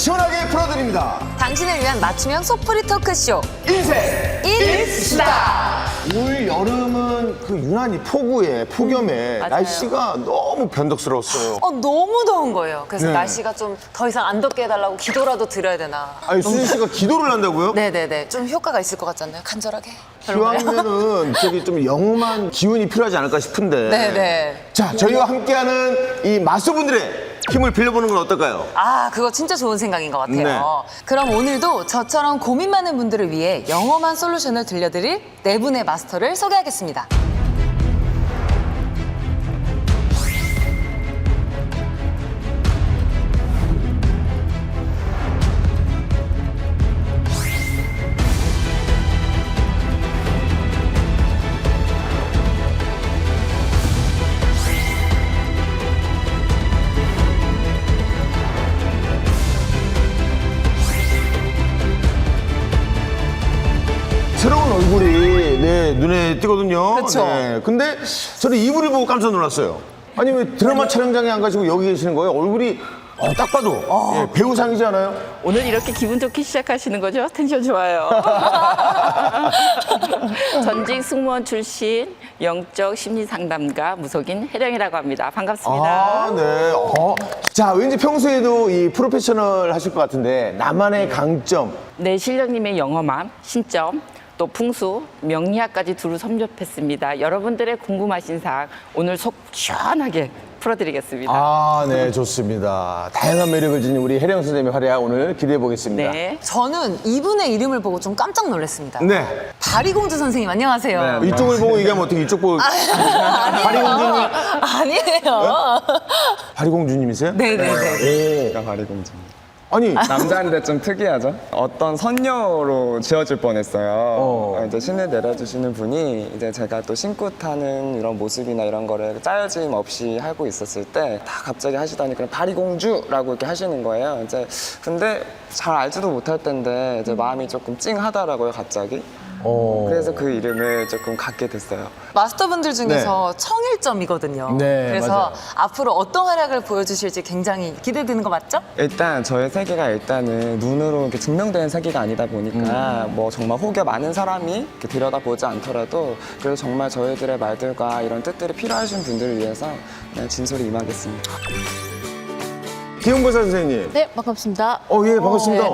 시원하게 풀어드립니다. 당신을 위한 맞춤형 속풀이 토크쇼 인생 인스타. 올 여름은 그 유난히 폭염에 날씨가 너무 변덕스러웠어요. 너무 더운 거예요. 그래서 네. 날씨가 좀 더 이상 안 덥게 해달라고 기도라도 드려야 되나. 아니 수진 씨가 기도를 한다고요? 네네네. 좀 효과가 있을 것 같지 않나요? 간절하게. 그런가요? 기왕이면은 저기 좀 영험한 기운이 필요하지 않을까 싶은데. 네네. 자, 저희와 함께하는 이 마스터분들의 힘을 빌려보는 건 어떨까요? 그거 진짜 좋은 생각인 것 같아요. 네. 그럼 오늘도 저처럼 고민 많은 분들을 위해 영험한 솔루션을 들려드릴 네 분의 마스터를 소개하겠습니다. 새로운 얼굴이 눈에 띄거든요. 그쵸. 근데 저는 이분을 보고 깜짝 놀랐어요. 아니 왜 드라마 촬영장에 안 가시고 여기 계시는 거예요? 얼굴이 딱 봐도 배우상이지 않아요? 오늘 이렇게 기분 좋게 시작하시는 거죠? 텐션 좋아요. 전직 승무원 출신 영적 심리 상담가 무속인 혜령이라고 합니다. 반갑습니다. 네. 자, 왠지 평소에도 이 프로페셔널 하실 것 같은데 나만의 강점. 네, 실령님의 영험함, 신점, 또 풍수, 명리학까지 두루 섭렵했습니다. 여러분들의 궁금하신 사항 오늘 속 시원하게 풀어드리겠습니다. 네, 좋습니다. 다양한 매력을 지닌 우리 혜령 선생님의 활약 오늘 기대해 보겠습니다. 네. 저는 이분의 이름을 보고 좀 깜짝 놀랐습니다. 네. 바리공주 선생님 안녕하세요. 이쪽을 보고 얘기하면 어떻게 이쪽 보고 바리공주님. 아니에요. 바리공주님이세요? 네네네. 제가 바리공주입니다. 아니, 남자인데 좀 특이하죠? 어떤 선녀로 지어질 뻔했어요. 이제 신을 내려주시는 분이 이제 제가 또 신고 타는 이런 모습이나 이런 거를 짜여짐 없이 하고 있었을 때 다 갑자기 하시더니 그냥 바리공주라고 이렇게 하시는 거예요. 이제 근데 잘 알지도 못할 텐데 이제 마음이 조금 찡하더라고요, 갑자기. 그래서 그 이름을 조금 갖게 됐어요. 마스터분들 중에서 청일점이거든요. 네, 그래서 맞아요. 앞으로 어떤 활약을 보여주실지 굉장히 기대되는 거 맞죠? 일단 저의 세계가 일단은 눈으로 이렇게 증명되는 세계가 아니다 보니까 뭐 정말 혹여 많은 사람이 이렇게 들여다보지 않더라도 그래서 정말 저희들의 말들과 이런 뜻들이 필요하신 분들을 위해서 그냥 진솔히 임하겠습니다. 기용보사 선생님. 네, 반갑습니다. 예, 반갑습니다.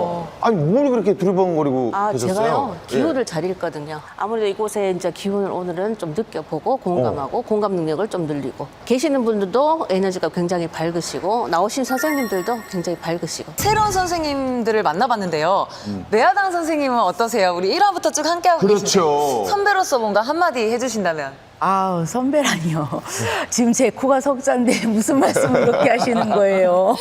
아니, 뭘 그렇게 두리번거리고 계셨어요? 제가요, 예. 기운을 잘 읽거든요. 아무래도 이곳에 이제 기운을 오늘은 좀 느껴보고 공감하고 공감 능력을 좀 늘리고 계시는 분들도 에너지가 굉장히 밝으시고 나오신 선생님들도 굉장히 밝으시고 새로운 선생님들을 만나봤는데요. 매화당 선생님은 어떠세요? 우리 1화부터 쭉 함께하고 그렇죠. 계신데 선배로서 뭔가 한마디 해주신다면? 아우, 선배라니요. 지금 제 코가 석자인데 무슨 말씀을 그렇게 하시는 거예요.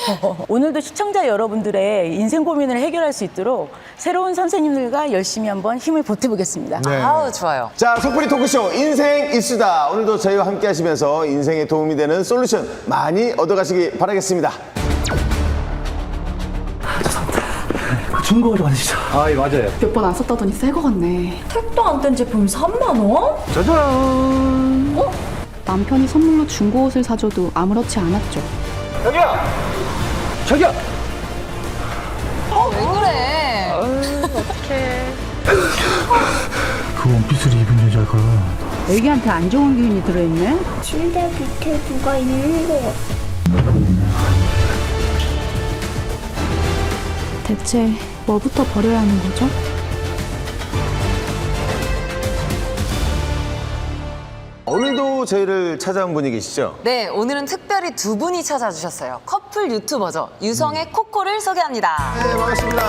오늘도 시청자 여러분들의 인생 고민을 해결할 수 있도록 새로운 선생님들과 열심히 한번 힘을 보태보겠습니다. 아우 좋아요. 자, 속풀이 토크쇼 인생 이수다. 오늘도 저희와 함께 하시면서 인생에 도움이 되는 솔루션 많이 얻어가시기 바라겠습니다. 중고로 가시죠. 예, 맞아요. 몇 번 안 썼다더니 새 거 같네. 택도 안 된 제품 3만 원? 짜잔! 남편이 선물로 중고 옷을 사줘도 아무렇지 않았죠. 저기요! 왜 그래? 그 원피스를 입은 여자가 애기한테 안 좋은 기운이 들어있네? 침대 밑에 누가 있는 거 같아. 대체 뭐부터 버려야 하는 거죠? 오늘도 저희를 찾아온 분이 계시죠? 네, 오늘은 특별히 두 분이 찾아주셨어요. 커플 유튜버죠. 유성의 코코를 소개합니다. 네, 반갑습니다.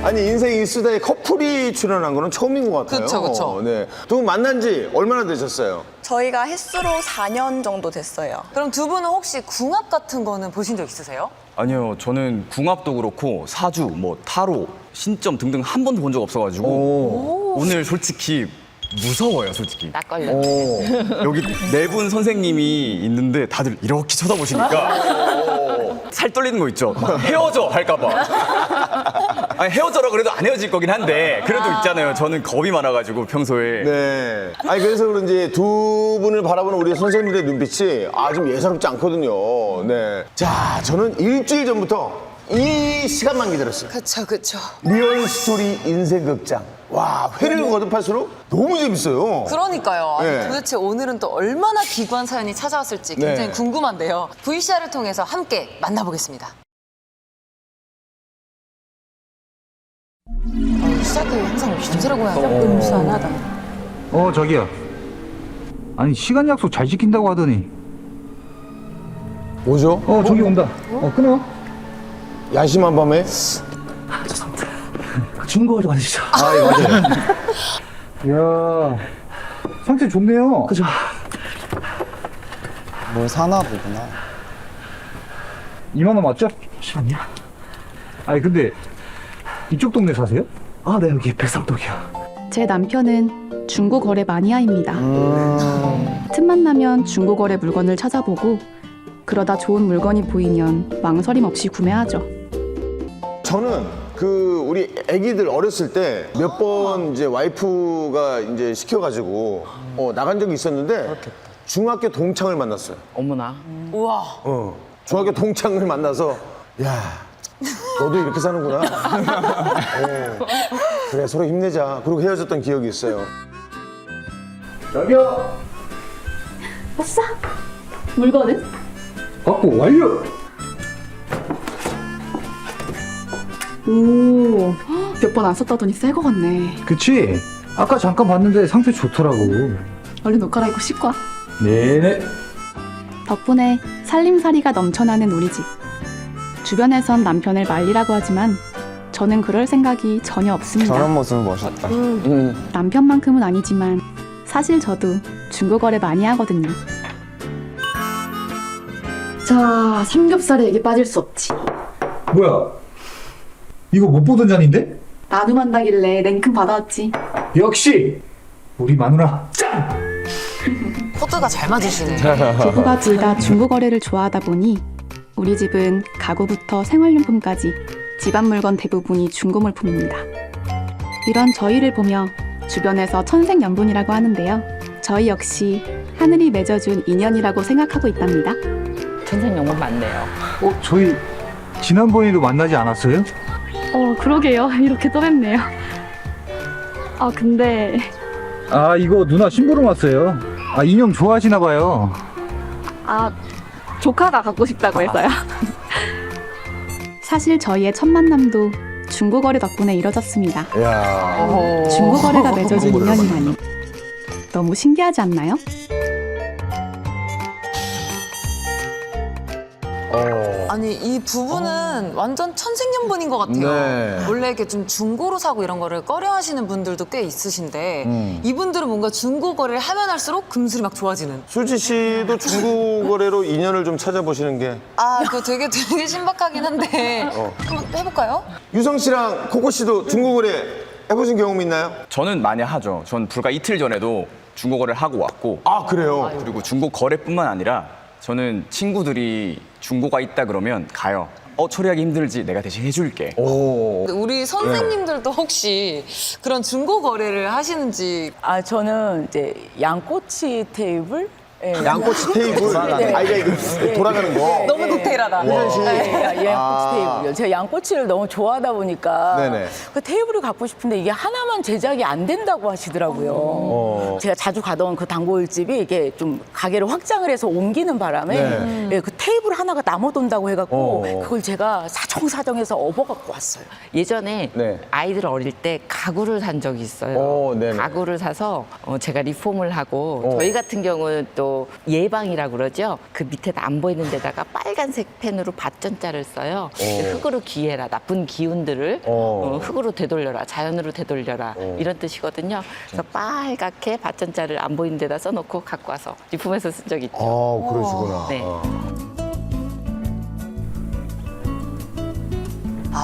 아니, 인생 이수다에 커플이 출연한 거는 처음인 것 같아요. 그쵸, 그쵸. 네. 두 분 만난 지 얼마나 되셨어요? 저희가 횟수로 4년 정도 됐어요. 그럼 두 분은 혹시 궁합 같은 거는 보신 적 있으세요? 아니요, 저는 궁합도 그렇고 사주, 뭐 타로, 신점 등등 한 번도 본 적 없어가지고 오늘 솔직히 무서워요, 솔직히. 딱 걸려. 여기 네 분 선생님이 있는데 다들 이렇게 쳐다보시니까 살 떨리는 거 있죠? 막 헤어져 할까봐. 아니, 헤어져라 그래도 안 헤어질 거긴 한데 그래도 있잖아요. 저는 겁이 많아가지고 평소에. 네. 아니 그래서 그런지 두 분을 바라보는 우리 선생님들의 눈빛이 좀 예사롭지 않거든요. 네. 자, 저는 일주일 전부터 이 시간만 기다렸어요. 그쵸. 리얼 스토리 인생 극장. 와, 회를 거듭할수록 너무 재밌어요. 그러니까요. 아니, 네. 도대체 오늘은 또 얼마나 기구한 사연이 찾아왔을지 굉장히 네. 궁금한데요. VCR을 통해서 함께 만나보겠습니다. 시작이 항상 김세라 고양이. 음산하다. 저기요. 아니 시간 약속 잘 지킨다고 하더니. 뭐죠? 저기 온다. 끊어. 야심한 밤에? 중고를 가시죠. 예, 맞아요. 이야, 상태 좋네요. 그죠? 뭘 사나 보구나. 2만 원 맞죠? 잠시만요. 아니 근데 이쪽 동네 사세요? 아, 네, 여기 백삼동이요. 제 남편은 중고거래 마니아입니다. 틈만 나면 중고거래 물건을 찾아보고 그러다 좋은 물건이 보이면 망설임 없이 구매하죠. 저는 우리 아기들 어렸을 때 몇 번 이제 와이프가 이제 시켜가지고 나간 적이 있었는데 중학교 동창을 만났어요. 어머나. 우와. 중학교 동창을 만나서 야, 너도 이렇게 사는구나. 그래, 서로 힘내자. 그러고 헤어졌던 기억이 있어요. 여기요. 아싸! 물건은? 확보 완료. 오, 몇 번 안 썼다더니 새 거 같네. 그치? 아까 잠깐 봤는데 상태 좋더라고. 얼른 옷 갈아입고 씻고 와. 네네. 덕분에 살림살이가 넘쳐나는 우리 집. 주변에선 남편을 말리라고 하지만 저는 그럴 생각이 전혀 없습니다. 저런 모습은 멋있다. 남편만큼은 아니지만 사실 저도 중고거래 많이 하거든요. 자, 삼겹살에 이게 빠질 수 없지. 뭐야? 이거 못 보던 잔인데? 나눔한다길래 냉큼 받아왔지. 역시 우리 마누라 짱! 코드가 잘 맞으시네. 부부가 둘 다 중고거래를 좋아하다 보니 우리 집은 가구부터 생활용품까지 집안 물건 대부분이 중고물품입니다. 이런 저희를 보며 주변에서 천생연분이라고 하는데요. 저희 역시 하늘이 맺어준 인연이라고 생각하고 있답니다. 천생연분 맞네요. 저희 지난번에도 만나지 않았어요? 그러게요. 이렇게 또 뵙네요. 근데 아, 이거 누나 심부름 왔어요. 인형 좋아하시나 봐요. 조카가 갖고 싶다고 해서요. 사실 저희의 첫 만남도 중고거래 덕분에 이뤄졌습니다. 야. 중고거래가 맺어준 인연이라니 너무 신기하지 않나요? 아니 이 부부는 완전 천생연분인 것 같아요. 네. 원래 이렇게 좀 중고로 사고 이런 거를 꺼려하시는 분들도 꽤 있으신데 이분들은 뭔가 중고 거래를 하면 할수록 금술이 막 좋아지는. 수지 씨도 중고 거래로 인연을 좀 찾아보시는 게. 그거 되게 신박하긴 한데 한번 해볼까요? 유성 씨랑 코코 씨도 중고 거래 해보신 경험 있나요? 저는 많이 하죠. 전 불과 이틀 전에도 중고거래를 하고 왔고 아, 그래요? 그리고 중고거래뿐만 아니라 저는 친구들이 중고가 있다 그러면 가요. 처리하기 힘들지 내가 대신 해줄게. 오. 우리 선생님들도 혹시 그런 중고 거래를 하시는지. 저는 이제 양꼬치 테이블? 양꼬치 테이블. 네. 아이가 이거 돌아가는 거. 너무 디테일하다. 혜선 씨. 양꼬치 테이블이요. 제가 양꼬치를 너무 좋아하다 보니까 네네. 그 테이블을 갖고 싶은데 이게 하나만 제작이 안 된다고 하시더라고요. 제가 자주 가던 그 단골집이 이게 좀 가게를 확장을 해서 옮기는 바람에 그 테이블 하나가 남아돈다고 해갖고 그걸 제가 사정사정해서 업어갖고 왔어요. 예전에 네. 아이들 어릴 때 가구를 산 적이 있어요. 네네. 가구를 사서 제가 리폼을 하고 저희 같은 경우는 또 예방이라고 그러죠. 그 밑에다 안 보이는 데다가 빨간색 펜으로 밭전자를 써요. 흙으로 기해라. 나쁜 기운들을 흙으로 되돌려라. 자연으로 되돌려라. 이런 뜻이거든요. 그래서 빨갛게 밭전자를 안 보이는 데다 써놓고 갖고 와서 리폼해서 쓴 적이 있죠. 그러시구나. 네.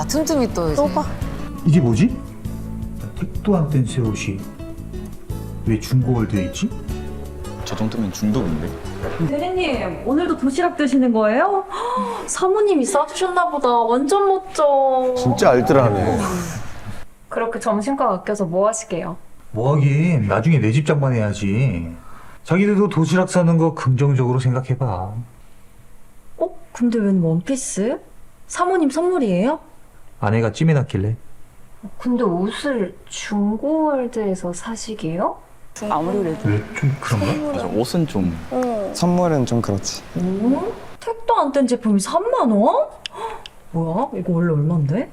틈틈이 또 이제. 이게 뭐지? 택도 안 뗀 새 옷이 왜 중고월드에 있지? 저 정도면 중독인데. 대리님, 오늘도 도시락 드시는 거예요? 헉, 사모님이 싸주셨나 보다. 완전 멋져. 진짜 알뜰하네. 그렇게 점심값 아껴서 뭐 하시게요? 뭐 하긴 나중에 내 집 장만해야지. 자기들도 도시락 싸는 거 긍정적으로 생각해봐. 어? 근데 웬 원피스? 사모님 선물이에요? 아내가 찜해놨길래. 근데 옷을 중고월드에서 사시게요? 아무리 그래도 왜 좀 그런가? 맞아, 옷은 좀. 선물은 좀 그렇지. 오? 택도 안 뗀 제품이 3만 원? 헉, 뭐야? 이거 원래 얼만데?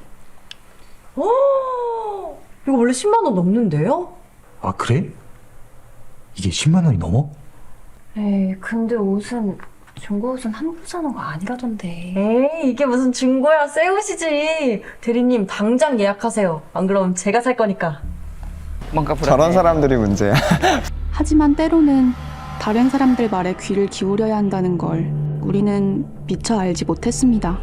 이거 원래 10만 원 넘는데요? 아 그래? 이게 10만 원이 넘어? 에이, 근데 옷은 중고 옷은 함부로 사는 거 아니라던데. 에이, 이게 무슨 중고야, 새 옷이지. 대리님 당장 예약하세요. 안 그럼 제가 살 거니까. 뭔가 불안해. 저런 사람들이 문제야. 하지만 때로는 다른 사람들 말에 귀를 기울여야 한다는 걸 우리는 미처 알지 못했습니다.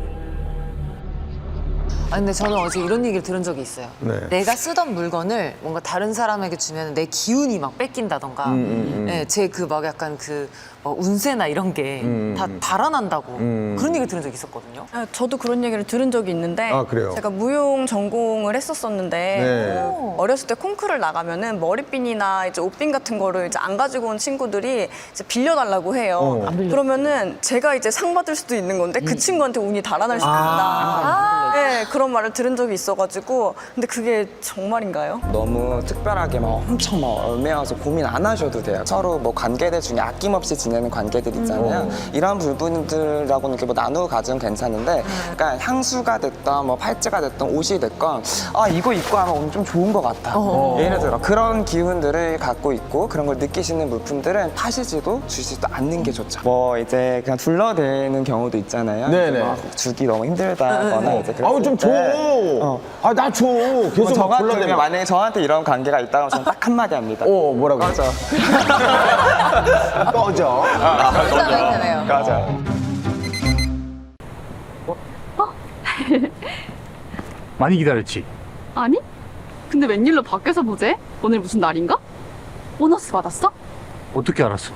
아 근데 저는 어제 이런 얘기를 들은 적이 있어요. 네. 내가 쓰던 물건을 뭔가 다른 사람에게 주면 내 기운이 막 뺏긴다던가, 네, 제 그 막 약간 그 운세나 이런 게 다 달아난다고 그런 얘기 들은 적이 있었거든요. 저도 그런 얘기를 들은 적이 있는데 아, 그래요? 제가 무용 전공을 했었었는데 네. 그 어렸을 때 콩쿠르를 나가면은 머리핀이나 이제 옷핀 같은 거를 이제 안 가지고 온 친구들이 이제 빌려달라고 해요. 그러면은 제가 이제 상 받을 수도 있는 건데 그 친구한테 운이 달아날 수도 있다. 네, 그런 말을 들은 적이 있어가지고 근데 그게 정말인가요? 너무 특별하게 막 엄청 막 얽매여서 고민 안 하셔도 돼요. 서로 뭐 관계들 중에 아낌없이 지내는 관계들 있잖아요. 이런 부분들하고는 이렇게 뭐 나누고 가지면 괜찮은데, 그러니까 향수가 됐던 뭐 팔찌가 됐던 옷이 됐건 아 이거 입고 하면 오늘 좀 좋은 것 같아. 예를 들어 그런 기운들을 갖고 있고 그런 걸 느끼시는 물품들은 파시지도 주시지도 않는 게 좋죠. 뭐 이제 그냥 둘러대는 경우도 있잖아요. 네네. 막 주기 너무 힘들다거나 이제 아우 좀 줘. 아 나 줘. 계속 저 같은 골라대면. 경우에 만약에 저한테 이런 관계가 있다면 저는 딱 한마디 합니다. 뭐라고? 꺼져. 꺼져. 꺼져. 많이 기다렸지? 아니? 근데 웬일로 밖에서 보재? 오늘 무슨 날인가? 보너스 받았어? 어떻게 알았어?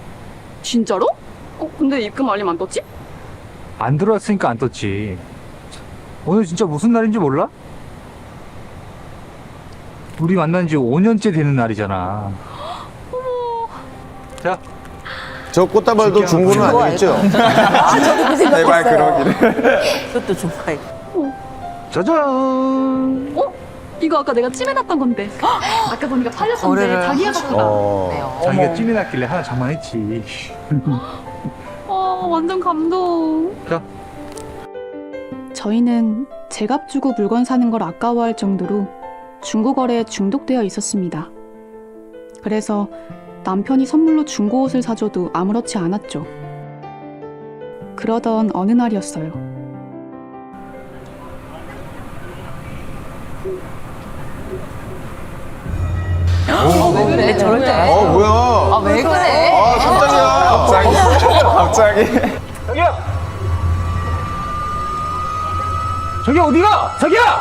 진짜로? 근데 입금 알림 안 떴지? 안 들어왔으니까 안 떴지. 오늘 진짜 무슨 날인지 몰라? 우리 만난 지 5년째 되는 날이잖아. 자, 저 꽃다발도 중고는 아니겠죠? 저도 그 제발 생각했어요. 그러기를. 그것도 좋아해. 짜잔! 이거 아까 내가 찜해놨던 건데. 아까 보니까 팔렸던데. 거래를 자기가 하셨구나. 갖고 네요. 자기가 찜해놨길래 하나 장만했지. 완전 감동. 자, 저희는 제값 주고 물건 사는 걸 아까워할 정도로 중고거래에 중독되어 있었습니다. 그래서 남편이 선물로 중고 옷을 사줘도 아무렇지 않았죠. 그러던 어느 날이었어요. 왜 그래? 저럴 때. 뭐야? 왜 그래? 깜짝이야. 갑자기. 저기 어디가? 자기야!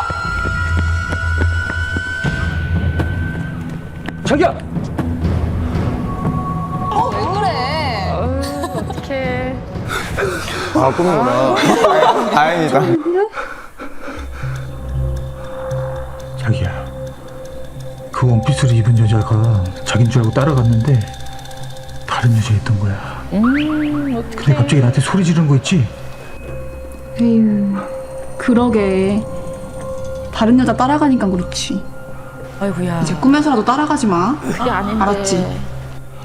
자기야! 왜 그래? 아 꿈이구나. 다행이다. 자기야, 그 원피스를 입은 여자가 자긴 줄 알고 따라갔는데 다른 여자였던 거야. 근데 갑자기 나한테 소리 지르는 거 있지? 에휴, 그러게. 다른 여자 따라가니까 그렇지. 아이고야. 이제 꿈에서라도 따라가지 마. 그게 아닌데. 알았지?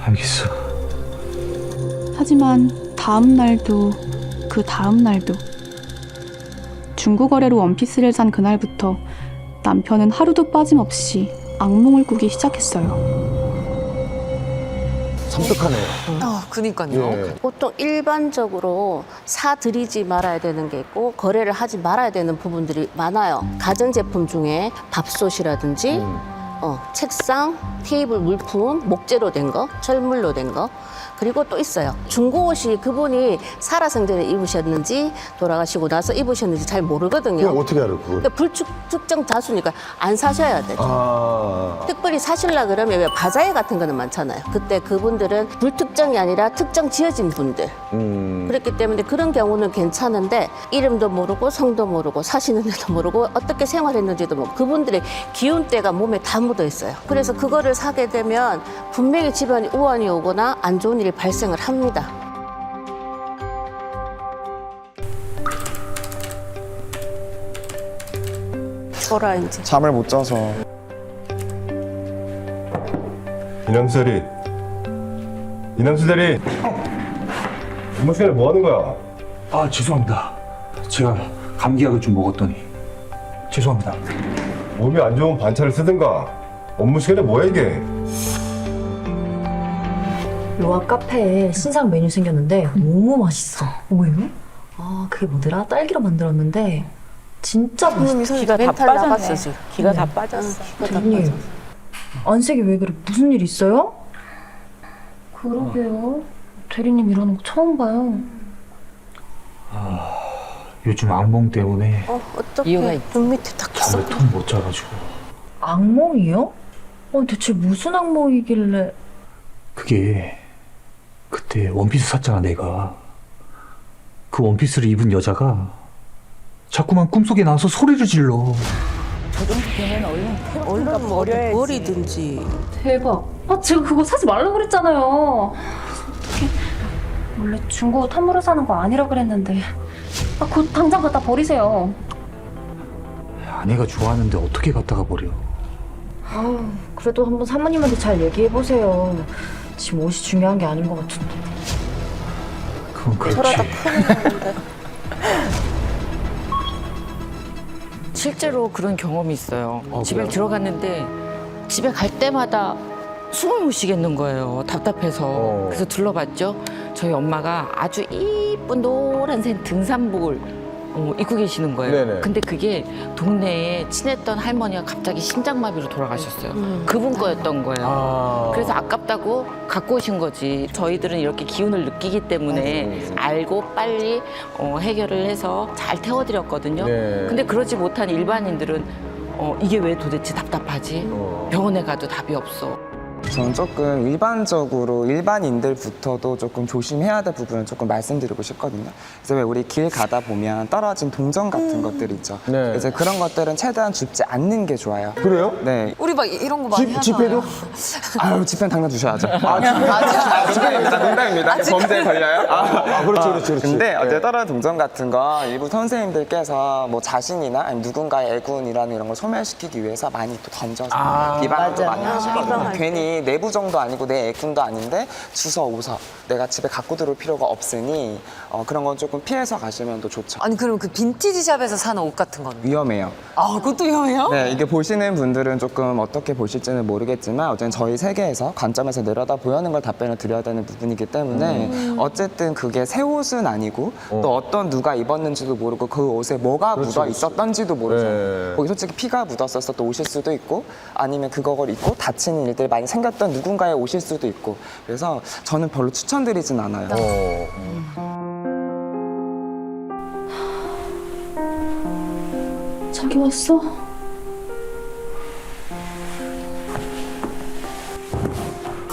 알겠어. 하지만 다음 날도 그 다음 날도 중고거래로 원피스를 산 그날부터 남편은 하루도 빠짐없이 악몽을 꾸기 시작했어요. 섬뜩하네. 그니까요. 보통 일반적으로 사들이지 말아야 되는 게 있고 거래를 하지 말아야 되는 부분들이 많아요. 가전제품 중에 밥솥이라든지 책상, 테이블 물품, 목재로 된 거, 철물로 된 거. 그리고 또 있어요. 중고 옷이 그분이 살아생전에 입으셨는지 돌아가시고 나서 입으셨는지 잘 모르거든요. 그럼 어떻게 알아 그걸? 그러니까 불특정 다수니까 안 사셔야 되죠. 특별히 사실라 그러면 왜 바자회 같은 거는 많잖아요. 그때 그분들은 불특정이 아니라 특정 지어진 분들. 그렇기 때문에 그런 경우는 괜찮은데 이름도 모르고 성도 모르고 사시는 데도 모르고 어떻게 생활했는지도 모르고 그분들의 기운때가 몸에 다 묻어 있어요. 그래서 그거를 사게 되면 분명히 집안에 우환이 오거나 안 좋은 일이 발생을 합니다. 보라 이제. 잠을 못 자서. 이남수 대리 업무 시간에 뭐 하는 거야? 아, 죄송합니다. 제가 감기약을 좀 먹었더니 죄송합니다. 몸이 안 좋은 반차를 쓰든가 업무 시간에 뭐야 이게? 로아 카페에 신상 메뉴 생겼는데 너무 맛있어. 뭐예요? 아, 그게 뭐더라? 딸기로 만들었는데 진짜 맛있어. 기가 다 멘탈 빠졌네. 나갔어, 지금. 기가 다 빠졌어. 대리님, 안색이 왜 그래? 무슨 일 있어요? 그러게요. 대리님 이러는 거 처음 봐요. 요즘 악몽 때문에 어떻게 이유가 있지. 눈 밑에 딱 잠을 통 못 자가지고. 악몽이요? 대체 무슨 악몽이길래? 그게 그때 원피스 샀잖아 내가. 그 원피스를 입은 여자가 자꾸만 꿈속에 나와서 소리를 질러. 저 정도 되면 얼른 얼른 뭐 버려야지. 버리든지. 대박. 제가 그거 사지 말라고 그랬잖아요. 어떡해. 원래 중고 옷 함부로 사는 거 아니라 그랬는데. 곧 당장 갖다 버리세요. 아내가 좋아하는데 어떻게 갖다가 버려. 그래도 한번 사모님한테 잘 얘기해보세요. 지금 옷이 중요한 게 아닌 것 같은데. 그건 그렇지. 실제로 그런 경험이 있어요. 집에 들어갔는데 집에 갈 때마다 숨을 못 쉬겠는 거예요. 답답해서. 그래서 둘러봤죠. 저희 엄마가 아주 이쁜 노란색 등산복을 입고 계시는 거예요. 네네. 근데 그게 동네에 친했던 할머니가 갑자기 심장마비로 돌아가셨어요. 그분 거였던 거예요. 그래서 아깝다고 갖고 오신 거지. 저희들은 이렇게 기운을 느끼기 때문에 알고 빨리 해결을 해서 잘 태워드렸거든요. 네. 근데 그러지 못한 일반인들은 이게 왜 도대체 답답하지? 병원에 가도 답이 없어. 저는 조금 일반적으로 일반인들부터도 조금 조심해야 될 부분을 조금 말씀드리고 싶거든요. 그래서 왜 우리 길 가다 보면 떨어진 동전 같은 것들 있죠. 네. 이제 그런 것들은 최대한 줍지 않는 게 좋아요. 그래요? 네. 우리 막 이런 거 많이 하잖아요. 집회도? 아유, 집회는 당장 주셔야죠. 농담입니다. 농담입니다. 범죄에 걸려요? 그렇지. 근데 어제 떨어진 동전 같은 거 일부 선생님들께서 뭐 자신이나 아니면 누군가의 애군이라는 이런 걸 소멸시키기 위해서 많이 또 던져서 비방을 또 많이 하시거든요. 괜히 내부정도 아니고 내 애군도 아닌데 주워 오서 내가 집에 갖고 들어올 필요가 없으니 그런 건 조금 피해서 가시면 또 좋죠. 아니 그럼 그 빈티지 샵에서 사는 옷 같은 건? 위험해요. 아 그것도 위험해요? 네, 이게 보시는 분들은 조금 어떻게 보실지는 모르겠지만 어쨌든 저희 세계에서 관점에서 내려다 보이는 걸 답변을 드려야 되는 부분이기 때문에 어쨌든 그게 새 옷은 아니고 또 어떤 누가 입었는지도 모르고 그 옷에 뭐가 묻어 있었던지도 모르잖아요. 네. 거기 솔직히 피가 묻었었어 또 오실 수도 있고 아니면 그걸 입고 다치는 일들이 많이 생겼던 누군가의 옷일 수도 있고 그래서 저는 별로 추천드리진 않아요. 자기 왔어?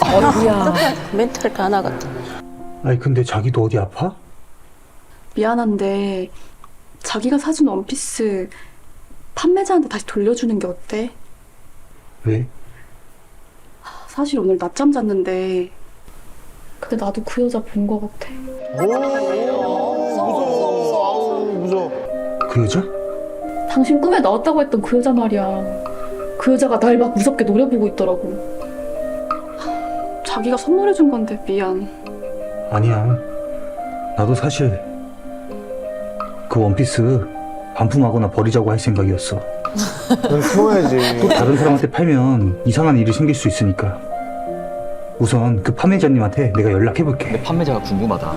어디야? 멘탈 가나 같아. 아니 근데 자기도 어디 아파? 미안한데 자기가 사준 원피스 판매자한테 다시 돌려주는 게 어때? 왜? 사실 오늘 낮잠 잤는데 근데 나도 그 여자 본 거 같아. 무서워. 그 여자? 당신 꿈에 나왔다고 했던 그 여자 말이야. 그 여자가 날 막 무섭게 노려보고 있더라고. 자기가 선물해준 건데 미안. 아니야. 나도 사실 그 원피스 반품하거나 버리자고 할 생각이었어. 넌 키워야지. 또 다른 사람한테 팔면 이상한 일이 생길 수 있으니까. 우선 그 판매자님한테 내가 연락해볼게. 판매자가 궁금하다.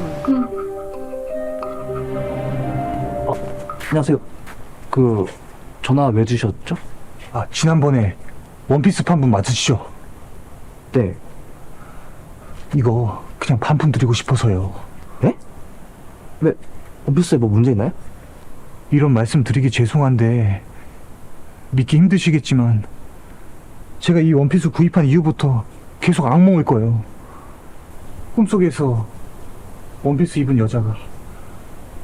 안녕하세요. 그 전화 왜 주셨죠? 아 지난번에 원피스 판분 맞으시죠? 네. 이거 그냥 반품 드리고 싶어서요. 네? 왜? 원피스에 뭐 문제 있나요? 이런 말씀 드리기 죄송한데 믿기 힘드시겠지만 제가 이 원피스 구입한 이후부터 계속 악몽을 꿔요. 꿈속에서 원피스 입은 여자가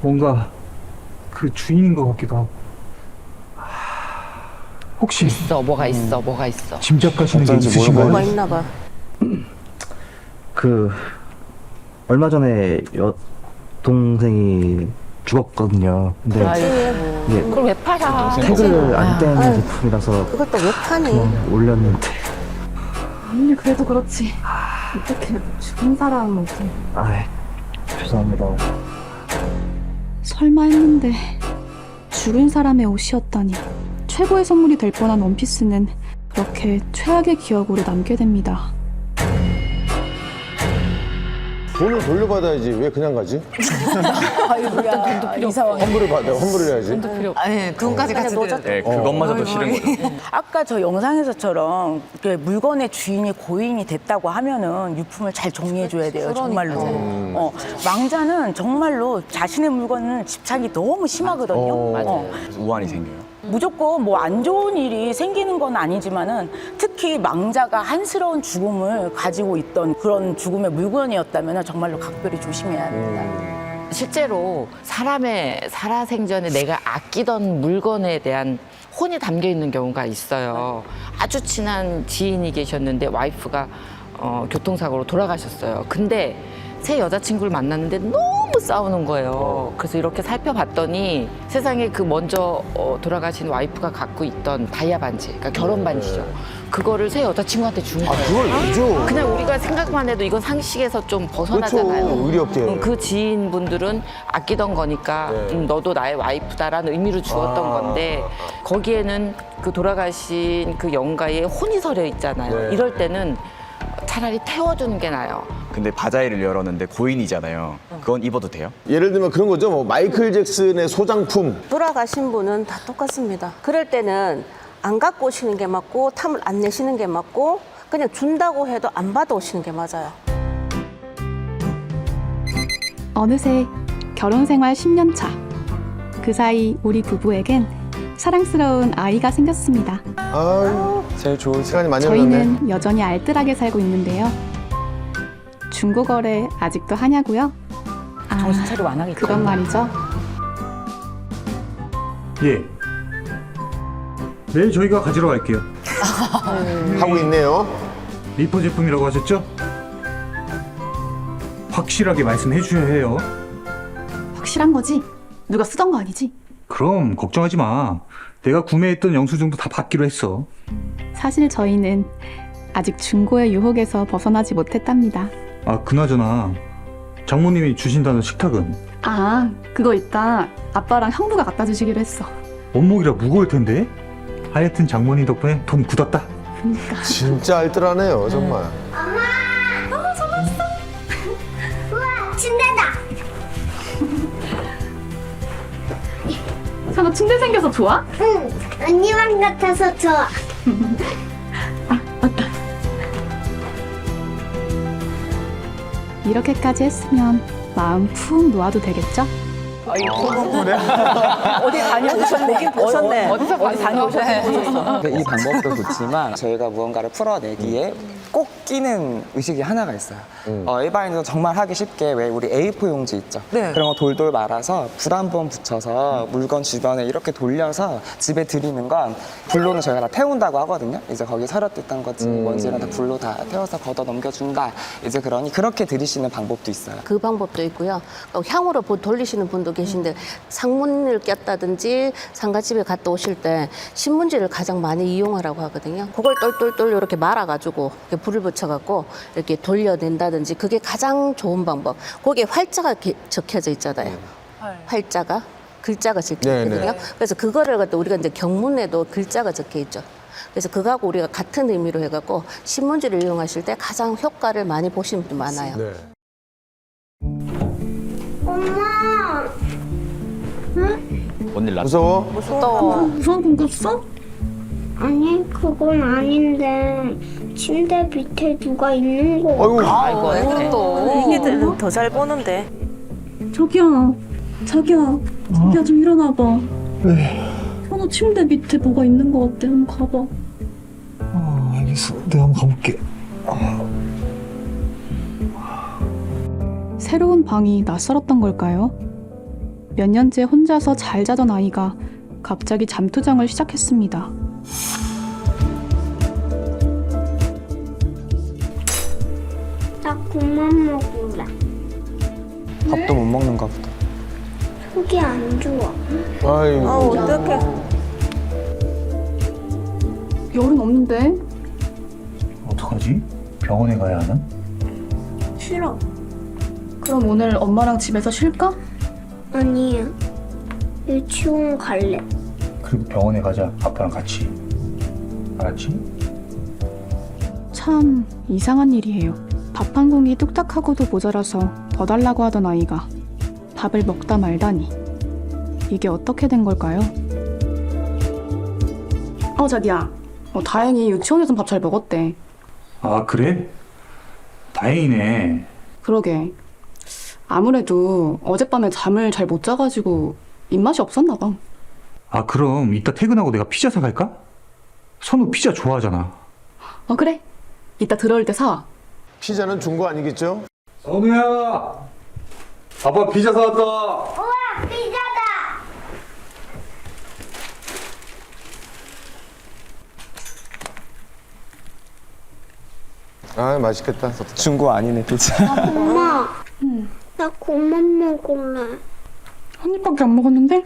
뭔가 그 주인인 것 같기도 하고. 혹시 있어, 뭐가 있어, 뭐가 있어. 짐작하시는 게 어쩐지 있으신가요? 뭐가 있나 봐. 그 얼마 전에 동생이 죽었거든요. 근데 이게 그걸 왜 팔아? 태그를 안 뗀 제품이라서 그것도 왜 파니? 올렸는데. 아무리 그래도 그렇지. 어떻게 죽은 사람은 아, 죄송합니다. 설마 했는데 죽은 사람의 옷이었다니. 최고의 선물이 될 뻔한 원피스는 그렇게 최악의 기억으로 남게 됩니다. 돈을 돌려받아야지 왜 그냥 가지? 아이고야, 이 상황. 환불을 받아, 환불을 해야지. 아니 돈까지 같이 드려야 돼. 네, 그것마저도 싫은 거죠. 아까 저 영상에서처럼 그 물건의 주인이 고인이 됐다고 하면은 유품을 잘 정리해줘야 돼요, 정말로. 망자는 정말로 자신의 물건을 집착이 너무 심하거든요. 우환이 생겨요. 무조건 뭐 안 좋은 일이 생기는 건 아니지만은 특히 망자가 한스러운 죽음을 가지고 있던 그런 죽음의 물건이었다면 정말로 각별히 조심해야 됩니다. 실제로 사람의 살아생전에 내가 아끼던 물건에 대한 혼이 담겨 있는 경우가 있어요. 아주 친한 지인이 계셨는데 와이프가 교통사고로 돌아가셨어요. 근데 새 여자친구를 만났는데 너무 싸우는 거예요. 그래서 이렇게 살펴봤더니 세상에 그 먼저 돌아가신 와이프가 갖고 있던 다이아 반지, 그러니까 결혼 반지죠. 그거를 새 여자친구한테 준 거예요. 그걸 왜 줘? 그냥 우리가 생각만 해도 이건 상식에서 좀 벗어나잖아요. 그렇죠. 의리 없게. 그 지인분들은 아끼던 거니까 너도 나의 와이프다라는 의미로 주었던 건데 거기에는 그 돌아가신 그 영가의 혼이 서려 있잖아요. 이럴 때는 차라리 태워주는 게 나아요. 근데 바자회를 열었는데 고인이잖아요. 그건 입어도 돼요? 예를 들면 그런 거죠. 뭐 마이클 잭슨의 소장품. 돌아가신 분은 다 똑같습니다. 그럴 때는 안 갖고 오시는 게 맞고 탐을 안 내시는 게 맞고 그냥 준다고 해도 안 받아오시는 게 맞아요. 어느새 결혼 생활 10년 차. 그 사이 우리 부부에겐 사랑스러운 아이가 생겼습니다. 아유, 제일 좋은 시간이 많이 흘렀네. 저희는 여전히 알뜰하게 살고 있는데요. 중고거래 아직도 하냐고요? 정신 차리고 안 하겠죠. 그건 말이죠. 예. 내일 저희가 가지러 갈게요. 하고 있네요. 리포 제품이라고 하셨죠? 확실하게 말씀해 주셔야 해요. 확실한 거지? 누가 쓰던 거 아니지? 그럼 걱정하지 마. 내가 구매했던 영수증도 다 받기로 했어. 사실 저희는 아직 중고의 유혹에서 벗어나지 못했답니다. 아, 그나저나 장모님이 주신다는 식탁은 아, 그거 이따 아빠랑 형부가 갖다 주시기로 했어. 원목이라 무거울 텐데. 하여튼 장모님 덕분에 돈 굳었다. 진짜 알뜰하네요, 정말. 우와, 침대다. 산호 침대 생겨서 좋아? 응, 언니만 같아서 좋아. 이렇게까지 했으면 마음 푹 놓아도 되겠죠? 어디 다녀오셨네. 오셨네. 어디서 다녀오셨네. 이 방법도 좋지만 저희가 무언가를 풀어내기에 꼭 끼는 의식이 하나가 있어요. 일반인들은 정말 하기 쉽게 왜 우리 A4 용지 있죠? 네. 그런 거 돌돌 말아서 불 한 번 붙여서 물건 주변에 이렇게 돌려서 집에 드리는 건 불로는 저희가 다 태운다고 하거든요. 이제 거기 서렸던 거지 먼지랑 다 불로 다 태워서 걷어 넘겨준다. 이제 그러니 그렇게 드리시는 방법도 있어요. 그 방법도 있고요. 또 향으로 돌리시는 분도 계신데 상문을 꼈다든지 상가집에 갔다 오실 때 신문지를 가장 많이 이용하라고 하거든요. 그걸 똘똘똘 이렇게 말아가지고 이렇게 불을 붙여갖고 이렇게 돌려낸다든지 그게 가장 좋은 방법. 거기에 활자가 적혀져 있잖아요. 활자가 글자가 적혀 있거든요. 그래서 그거를 갖다 우리가 이제 경문에도 글자가 적혀 있죠. 그래서 그거하고 우리가 같은 의미로 해갖고 신문지를 이용하실 때 가장 효과를 많이 보시는 분들 많아요. 네. 엄마. 뭔일 났어? 무서워? 무서워. 무서운 꿈 꿨어? 아니, 그건 아닌데 침대 밑에 누가 있는 거 같아. 아이고, 애기 또. 애기들은 더 잘 보는데. 자기야, 자기야 좀 일어나봐. 왜? 현우 침대 밑에 뭐가 있는 것 같아. 한번 가봐. 알겠어. 내가 한번 가볼게. 새로운 방이 낯설었던 걸까요? 몇 년째 혼자서 잘 자던 아이가 갑자기 잠투정을 시작했습니다. 나 그만 먹을래. 밥도 못 먹는가 보다. 속이 안 좋아. 아이고. 어떡해. 열은 없는데? 어떡하지? 병원에 가야 하나? 싫어. 그럼 오늘 엄마랑 집에서 쉴까? 아니야. 유치원 갈래. 그리고 병원에 가자. 아빠랑 같이. 알았지? 참 이상한 일이에요. 밥 한 공기 뚝딱하고도 모자라서 더 달라고 하던 아이가 밥을 먹다 말다니. 이게 어떻게 된 걸까요? 자기야. 다행히 유치원에선 밥 잘 먹었대. 아, 그래? 다행이네. 그러게. 아무래도 어젯밤에 잠을 잘 못 자가지고 입맛이 없었나 봐. 아, 그럼 이따 퇴근하고 내가 피자 사갈까? 선우 피자 좋아하잖아. 그래. 이따 들어올 때 사와. 피자는 준 거 아니겠죠? 선우야! 아빠 피자 사왔다! 우와, 피자다. 아, 맛있겠다. 중고 아니네 피자. 엄마, 나 그만 먹을래. 한 입밖에 안 먹었는데?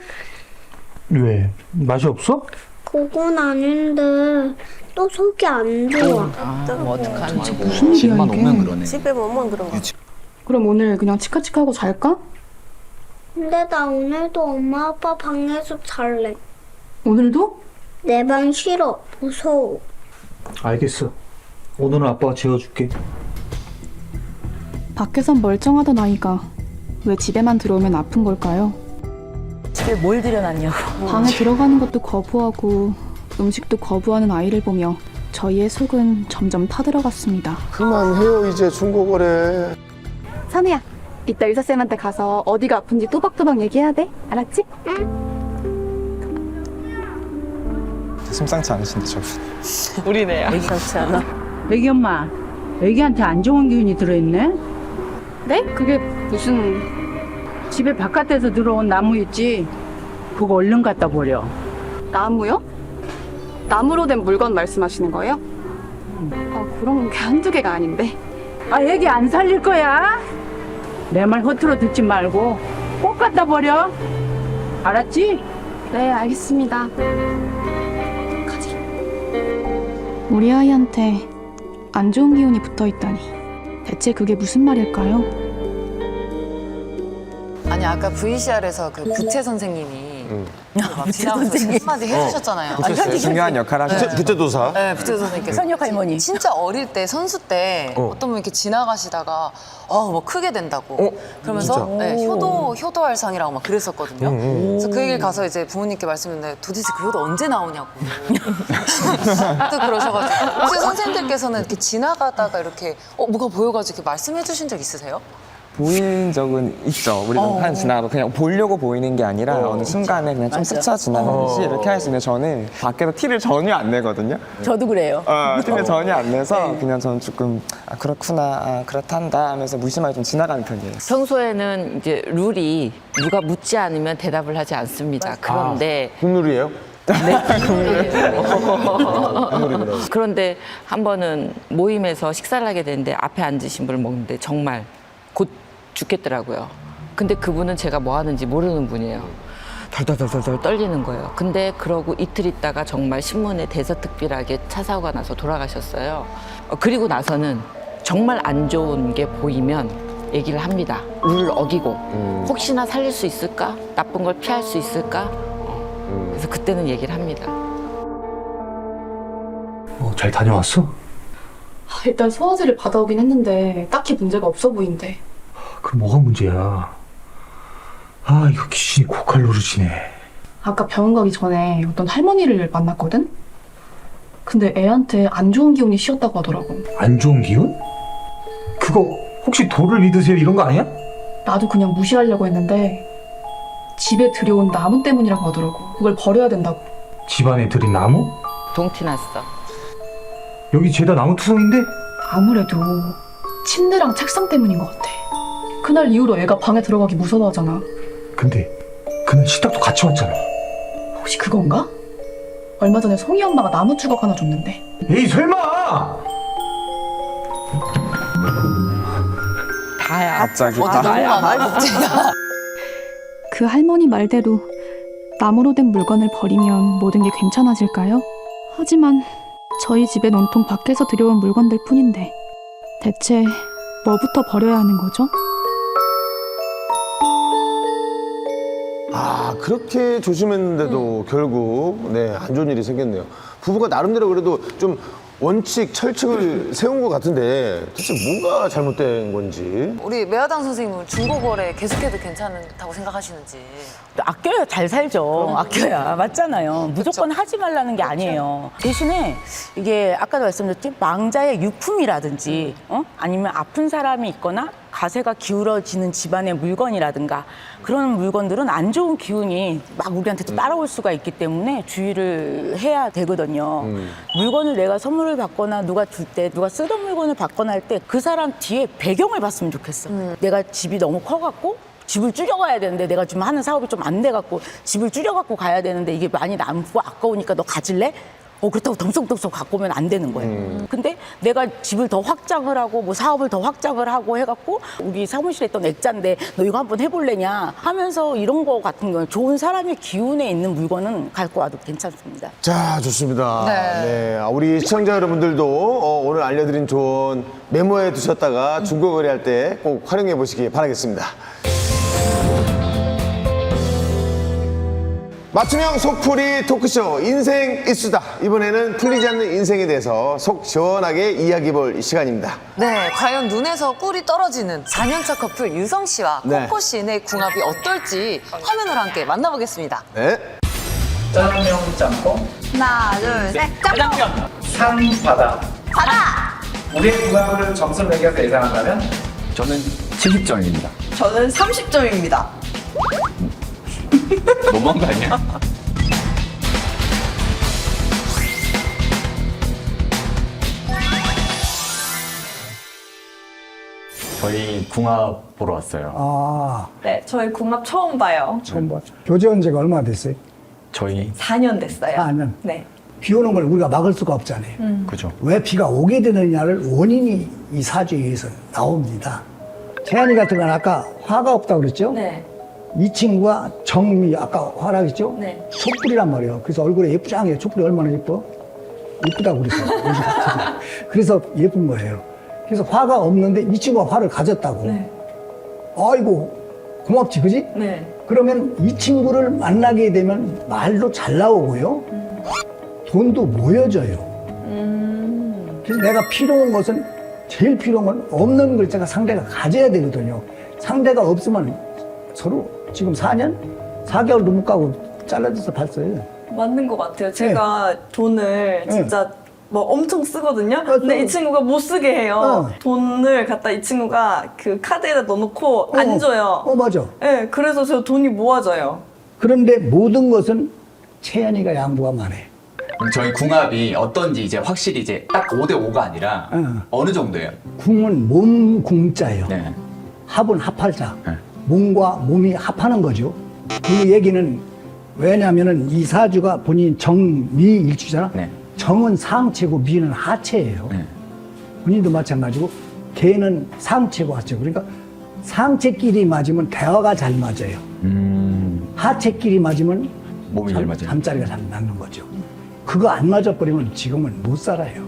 왜? 맛이 없어? 그건 아닌데 또 속이 안 좋아. 어떡하지? 무슨 일이야 이게? 집에 뭐만 그런 거. 그럼 오늘 그냥 치카치카하고 잘까? 근데 나 오늘도 엄마 아빠 방에서 잘래. 오늘도? 내 방 싫어. 무서워. 알겠어. 오늘은 아빠가 재워줄게. 밖에선 멀쩡하던 아이가 왜 집에만 들어오면 아픈 걸까요? 집에 뭘 들여놨냐고. 방에 들어가는 것도 거부하고 음식도 거부하는 아이를 보며 저희의 속은 점점 타들어갔습니다. 그만해요, 이제 중고거래. 선우야, 이따 의사쌤한테 가서 어디가 아픈지 또박또박 얘기해야 돼. 알았지? 심상치 않으신데 저분. 우리네요. 그렇지 않아. 애기 엄마, 애기한테 안 좋은 기운이 들어있네? 네? 그게 무슨... 집에 바깥에서 들어온 나무 있지? 그거 얼른 갖다 버려. 나무요? 나무로 된 물건 말씀하시는 거예요? 그런 게 한두 개가 아닌데. 아, 애기 안 살릴 거야? 내 말 허투루 듣지 말고 꼭 갖다 버려. 알았지? 네, 알겠습니다. 가지. 우리 아이한테 안 좋은 기운이 붙어 있다니. 대체 그게 무슨 말일까요? 아니, 아까 VCR에서 그 부채 선생님이 막 지나가면서 한마디 해주셨잖아요. 중요한 역할을 하셨죠. 부채도사. 네, 부채 선생님께서. 선역 할머니. 진짜 어릴 때 선수 때 어떤 분 이렇게 지나가시다가 뭐 크게 된다고 그러면서 네, 효도할상이라고 막 그랬었거든요. 그래서 그 얘기를 가서 이제 부모님께 말씀했는데 도대체 그 효도 언제 나오냐고 또 그러셔가지고 혹시 선생님들께서는 이렇게 지나가다가 이렇게 뭐가 보여가지고 이렇게 말씀해 주신 적 있으세요? 보인 적은 있죠. 우리가 한 지나가도 그냥 보려고 보이는 게 아니라 어느 순간에 그냥 좀 스쳐 지나가듯이 이렇게 할 수 있는데 저는 밖에서 티를 전혀 안 내거든요. 저도 그래요. 티를 전혀 안 내서 그냥 저는 조금 그렇구나, 그렇단다 하면서 무심하게 좀 지나가는 편이에요. 평소에는 이제 룰이 누가 묻지 않으면 대답을 하지 않습니다. 그런데 국룰이에요? 그런데 한 번은 모임에서 식사를 하게 됐는데 앞에 앉으신 분을 먹는데 정말 곧 죽겠더라고요. 근데 그분은 제가 뭐 하는지 모르는 분이에요. 덜덜덜덜 떨리는 거예요. 근데 그러고 이틀 있다가 정말 신문에 대서특필하게 차 사고가 나서 돌아가셨어요. 그리고 나서는 정말 안 좋은 게 보이면 얘기를 합니다. 룰을 어기고 혹시나 살릴 수 있을까? 나쁜 걸 피할 수 있을까? 그래서 그때는 얘기를 합니다. 잘 다녀왔어? 일단 소화제를 받아오긴 했는데 딱히 문제가 없어 보인대. 그럼 뭐가 문제야? 이거 귀신이 고칼로르지네. 아까 병원 가기 전에 어떤 할머니를 만났거든? 근데 애한테 안 좋은 기운이 씌었다고 하더라고. 안 좋은 기운? 그거 혹시 돌을 믿으세요 이런 거 아니야? 나도 그냥 무시하려고 했는데 집에 들여온 나무 때문이라고 하더라고. 그걸 버려야 된다고. 집안에 들인 나무? 동티 났어. 여기 죄다 나무 투성인데? 아무래도 침대랑 책상 때문인 것 같아. 그날 이후로 애가 방에 들어가기 무서워하잖아. 근데 그날 식탁도 같이 왔잖아. 혹시 그건가? 얼마 전에 송이 엄마가 나무 주걱 하나 줬는데. 에이 설마! 다야. 갑자기 다야. 그 할머니 말대로 나무로 된 물건을 버리면 모든 게 괜찮아질까요? 하지만 저희 집엔 온통 밖에서 들여온 물건들 뿐인데 대체 뭐부터 버려야 하는 거죠? 아, 그렇게 조심했는데도 결국 안 좋은 일이 생겼네요. 부부가 나름대로 그래도 좀 원칙, 철칙을 세운 것 같은데 대체 뭐가 잘못된 건지. 우리 매화당 선생님은 중고거래 계속해도 괜찮다고 생각하시는지. 아껴야 잘 살죠. 아껴야. 맞잖아요. 무조건 하지 말라는 게 아니에요. 대신에 이게 아까도 말씀드렸지 망자의 유품이라든지 아니면 아픈 사람이 있거나 가세가 기울어지는 집안의 물건이라든가 그런 물건들은 안 좋은 기운이 막 우리한테 따라올 수가 있기 때문에 주의를 해야 되거든요. 물건을 내가 선물을 받거나 누가 줄 때 누가 쓰던 물건을 받거나 할 때 그 사람 뒤에 배경을 봤으면 좋겠어. 내가 집이 너무 커갖고 집을 줄여가야 되는데 내가 지금 하는 사업이 좀 안 돼갖고 집을 줄여갖고 가야 되는데 이게 많이 남고 아까우니까 너 가질래? 그렇다고 덩성덩성 갖고 오면 안 되는 거예요. 근데 내가 집을 더 확장을 하고 뭐 사업을 더 확장을 하고 해갖고 우리 사무실에 있던 액자인데 너 이거 한번 해볼래냐 하면서 이런 거 같은 경우는 좋은 사람의 기운에 있는 물건은 갖고 와도 괜찮습니다. 자, 좋습니다. 네. 우리 시청자 여러분들도 오늘 알려드린 조언 메모해 두셨다가 중고거래할 때 꼭 활용해 보시기 바라겠습니다. 맞춤형 속풀이 토크쇼 인생 이수다. 이번에는 풀리지 않는 인생에 대해서 속 시원하게 이야기해볼 시간입니다. 네, 과연 눈에서 꿀이 떨어지는 4년차 커플 유성 씨와 네. 코코 씨의 궁합이 어떨지 화면으로 함께 만나보겠습니다. 네. 짜장면 짬뽕 하나, 둘, 셋, 짜장면 산 바다 우리의 궁합을 점수를 매겨서 예상한다면 저는 70점입니다. 저는 30점입니다. 너무한 거 아니야? 저희 궁합 보러 왔어요. 아, 네, 저희 궁합 처음 봐요. 처음 봤죠. 교제한 지가 얼마나 됐어요? 저희 4년 됐어요. 4년. 네. 비 오는 걸 우리가 막을 수가 없잖아요. 그죠. 왜 비가 오게 되느냐를 원인이 이 사주에 의해서 나옵니다. 태연이 같은 건 아까 화가 없다고 그랬죠? 네. 이 친구가 정미, 아까 화라 그랬죠? 네. 촛불이란 말이에요. 그래서 얼굴에 예쁘장해요. 촛불이 얼마나 예뻐? 예쁘다고 그랬어요. 그래서 예쁜 거예요. 그래서 화가 없는데 이 친구가 화를 가졌다고. 네. 아이고, 고맙지, 그지? 네. 그러면 이 친구를 만나게 되면 말도 잘 나오고요. 돈도 모여져요. 그래서 내가 필요한 것은 제일 필요한 건 없는 걸 제가 상대가 가져야 되거든요. 상대가 없으면 서로 지금 4년? 4개월도 못 가고 잘라져서 봤어요. 맞는 것 같아요. 제가 돈을 진짜 뭐 엄청 쓰거든요. 근데 이 친구가 못 쓰게 해요. 돈을 갖다 이 친구가 그 카드에다 넣어놓고 안 줘요. 맞아. 네, 그래서 저 돈이 모아져요. 그런데 모든 것은 채연이가 양보가 많아요. 그럼 저희 궁합이 어떤지 이제 확실히 이제 딱 5대5가 아니라 어느 정도예요? 궁은 몸 궁자예요. 네. 합은 합할자. 몸과 몸이 합하는 거죠. 그 얘기는 왜냐면은 이 사주가 본인 정미 일주잖아. 네. 정은 상체고 미는 하체예요. 본인도 마찬가지고 개는 상체고 하체. 그러니까 상체끼리 맞으면 대화가 잘 맞아요. 하체끼리 맞으면 몸이 잘 맞아요. 잠자리가 잘 맞는 거죠. 그거 안 맞아버리면 지금은 못 살아요.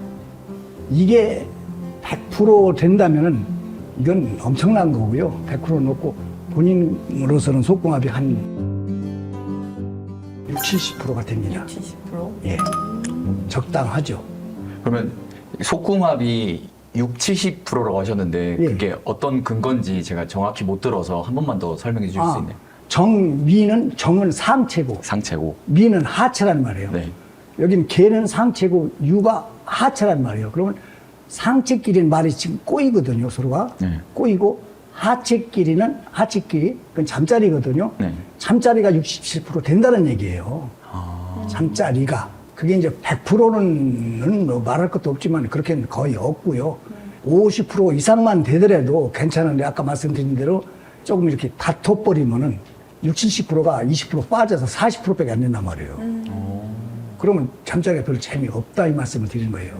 이게 100% 된다면은 이건 엄청난 거고요. 100% 놓고 본인으로서는 속궁합이 한 60, 70%가 됩니다. 70%? 예. 적당하죠. 그러면 속궁합이 60, 70%라고 하셨는데 그게 어떤 근거인지 제가 정확히 못 들어서 한 번만 더 설명해 주실 수 있나요? 정미는 정은 상체고 상체고 미는 하체란 말이에요. 네. 여기는 개는 상체고 유가 하체란 말이에요. 그러면 상체끼리는 말이 지금 꼬이거든요, 서로가. 꼬이고 하체끼리는 하체끼리, 그건 잠자리거든요. 잠자리가 67% 된다는 얘기예요. 잠자리가. 그게 이제 100%는 뭐 말할 것도 없지만 그렇게는 거의 없고요. 50% 이상만 되더라도 괜찮은데 아까 말씀드린 대로 조금 이렇게 다퉈버리면은 60, 70%가 20% 빠져서 40%밖에 안 된단 말이에요. 그러면 잠자리가 별로 재미없다 이 말씀을 드리는 거예요.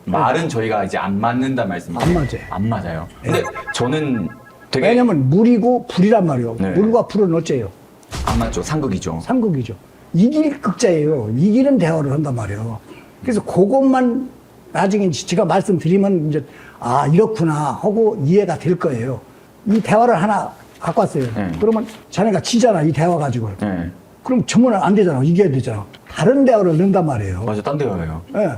말은 저희가 이제 안 맞는다 말씀이죠. 안 맞아요. 안 맞아요. 근데 저는 되게 왜냐면 물이고 불이란 말이에요. 네. 물과 불은 어째요? 안 맞죠. 상극이죠. 상극이죠. 이길 극자예요. 이기는 대화를 한단 말이에요. 그래서 그것만 나중에 제가 말씀드리면 이제 아 이렇구나 하고 이해가 될 거예요. 이 대화를 하나 갖고 왔어요. 그러면 자네가 지잖아 이 대화 가지고. 그럼 전문은 안 되잖아. 이겨야 되잖아. 다른 대화를 넣는단 말이에요. 맞아, 딴 대화예요. 예.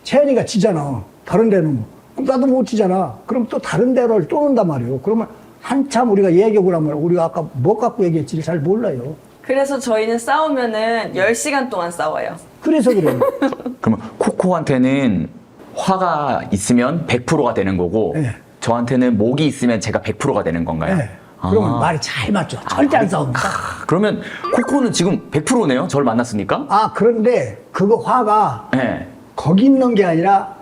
채연이가 지잖아. 다른 데는. 그럼 나도 못 지잖아. 그럼 또 다른 대화를 또 넣는단 말이에요. 그러면 한참 우리가 얘기하고 나면 우리가 아까 뭐 갖고 얘기했지를 잘 몰라요. 그래서 저희는 싸우면은 10시간 동안 싸워요. 그래서 그래요. 그러면 코코한테는 화가 있으면 100%가 되는 거고 저한테는 목이 있으면 제가 100%가 되는 건가요? 네. 그러면 말이 잘 맞죠. 절대 안 싸웁니다. 그러면 코코는 지금 100%네요? 저를 만났으니까? 아, 그런데 그거 화가 네. 거기 있는 게 아니라